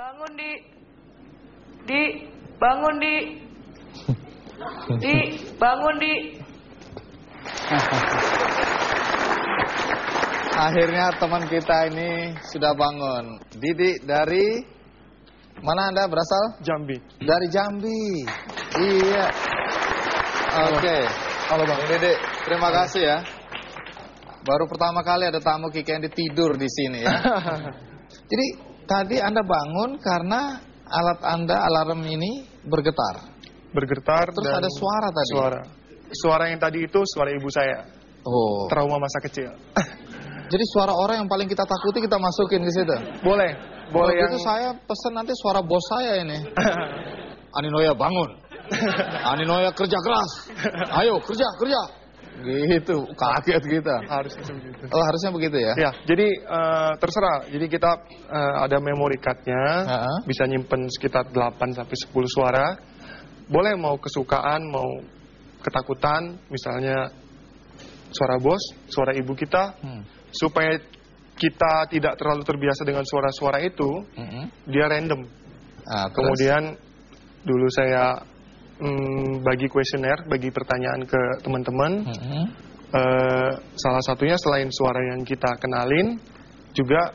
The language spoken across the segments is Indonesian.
Bangun di bangun di bangun di. Akhirnya teman kita ini sudah bangun. Didi dari mana Anda berasal? Jambi. Dari Jambi. Iya. Oke. Halo Bang. Didi, terima kasih ya. Baru pertama kali ada tamu Kiki Andy tidur di sini ya. Jadi tadi Anda bangun karena alat Anda, alarm ini bergetar. Bergetar. Terus dan ada suara tadi. Suara yang tadi itu suara ibu saya. Oh. Trauma masa kecil. Jadi suara orang yang paling kita takuti kita masukin ke situ. Boleh. Boleh yang itu saya pesen nanti suara bos saya ini. Aninoya bangun. Aninoya kerja keras. Ayo kerja. Gitu, kaget kita. harusnya begitu. Oh, harusnya begitu ya? Ya, jadi terserah. Jadi kita ada memory card-nya, bisa nyimpen sekitar 8 sampai 10 suara. Boleh mau kesukaan, mau ketakutan, misalnya suara bos, suara ibu kita, supaya kita tidak terlalu terbiasa dengan suara-suara itu, dia random. Kemudian dulu saya bagi kuesioner, bagi pertanyaan ke teman-teman. Salah satunya selain suara yang kita kenalin, juga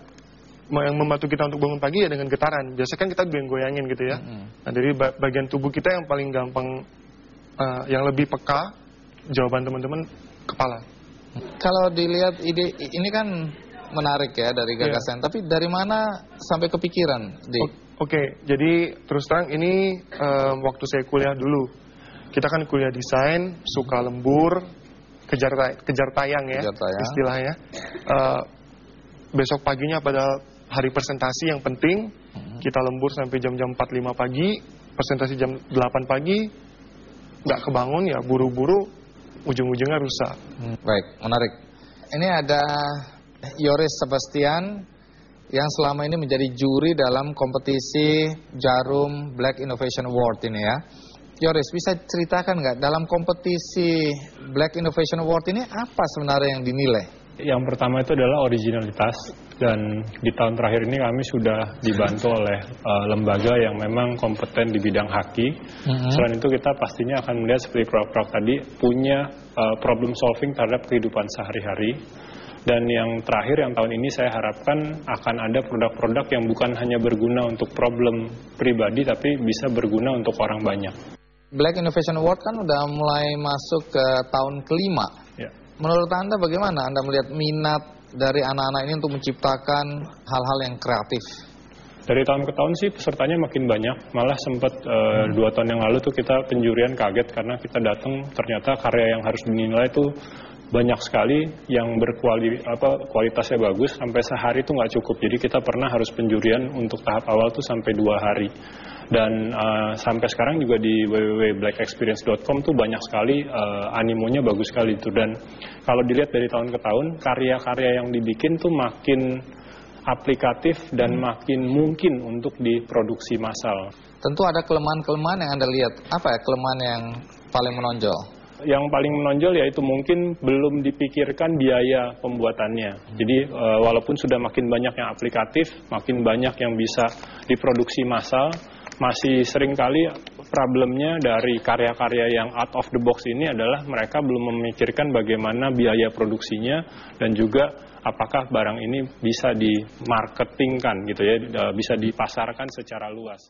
yang membantu kita untuk bangun pagi ya dengan getaran. Biasanya kan kita goyang-goyangin gitu ya. Nah, dari bagian tubuh kita yang paling gampang, yang lebih peka, jawaban teman-teman kepala. Kalau dilihat ide ini kan menarik ya dari gagasan, tapi dari mana sampai kepikiran, Dik? Oke, jadi terus terang ini waktu saya kuliah dulu. Kita kan kuliah desain, suka lembur, kejar tayang ya, istilahnya. Besok paginya pada hari presentasi yang penting, kita lembur sampai jam-jam 4-5 pagi, presentasi jam 8 pagi, nggak kebangun ya buru-buru, ujung-ujungnya rusak. Baik, menarik. Ini ada Yoris Sebastian yang selama ini menjadi juri dalam kompetisi Jarum Black Innovation Award ini ya. Yoris, bisa ceritakan nggak dalam kompetisi Black Innovation Award ini apa sebenarnya yang dinilai? Yang pertama itu adalah originalitas, dan di tahun terakhir ini kami sudah dibantu oleh lembaga yang memang kompeten di bidang haki. Selain itu kita pastinya akan melihat seperti produk-produk tadi punya problem solving terhadap kehidupan sehari-hari. Dan yang terakhir yang tahun ini saya harapkan akan ada produk-produk yang bukan hanya berguna untuk problem pribadi tapi bisa berguna untuk orang banyak. Black Innovation Award kan udah mulai masuk ke tahun kelima. Ya. Menurut Anda bagaimana Anda melihat minat dari anak-anak ini untuk menciptakan hal-hal yang kreatif? Dari tahun ke tahun sih pesertanya makin banyak. Malah sempat 2 tahun yang lalu tuh kita penjurian kaget karena kita datang ternyata karya yang harus dinilai itu banyak sekali yang kualitasnya bagus, sampai sehari itu nggak cukup. Jadi kita pernah harus penjurian untuk tahap awal tuh sampai 2 hari. Dan sampai sekarang juga di www.blackexperience.com tuh banyak sekali animonya bagus sekali itu. Dan kalau dilihat dari tahun ke tahun, karya-karya yang dibikin tuh makin aplikatif dan makin mungkin untuk diproduksi massal. Tentu ada kelemahan-kelemahan yang Anda lihat. Apa ya kelemahan yang paling menonjol? Yang paling menonjol yaitu mungkin belum dipikirkan biaya pembuatannya. Jadi walaupun sudah makin banyak yang aplikatif, makin banyak yang bisa diproduksi massal, masih seringkali problemnya dari karya-karya yang out of the box ini adalah mereka belum memikirkan bagaimana biaya produksinya dan juga apakah barang ini bisa dimarketingkan gitu ya, bisa dipasarkan secara luas.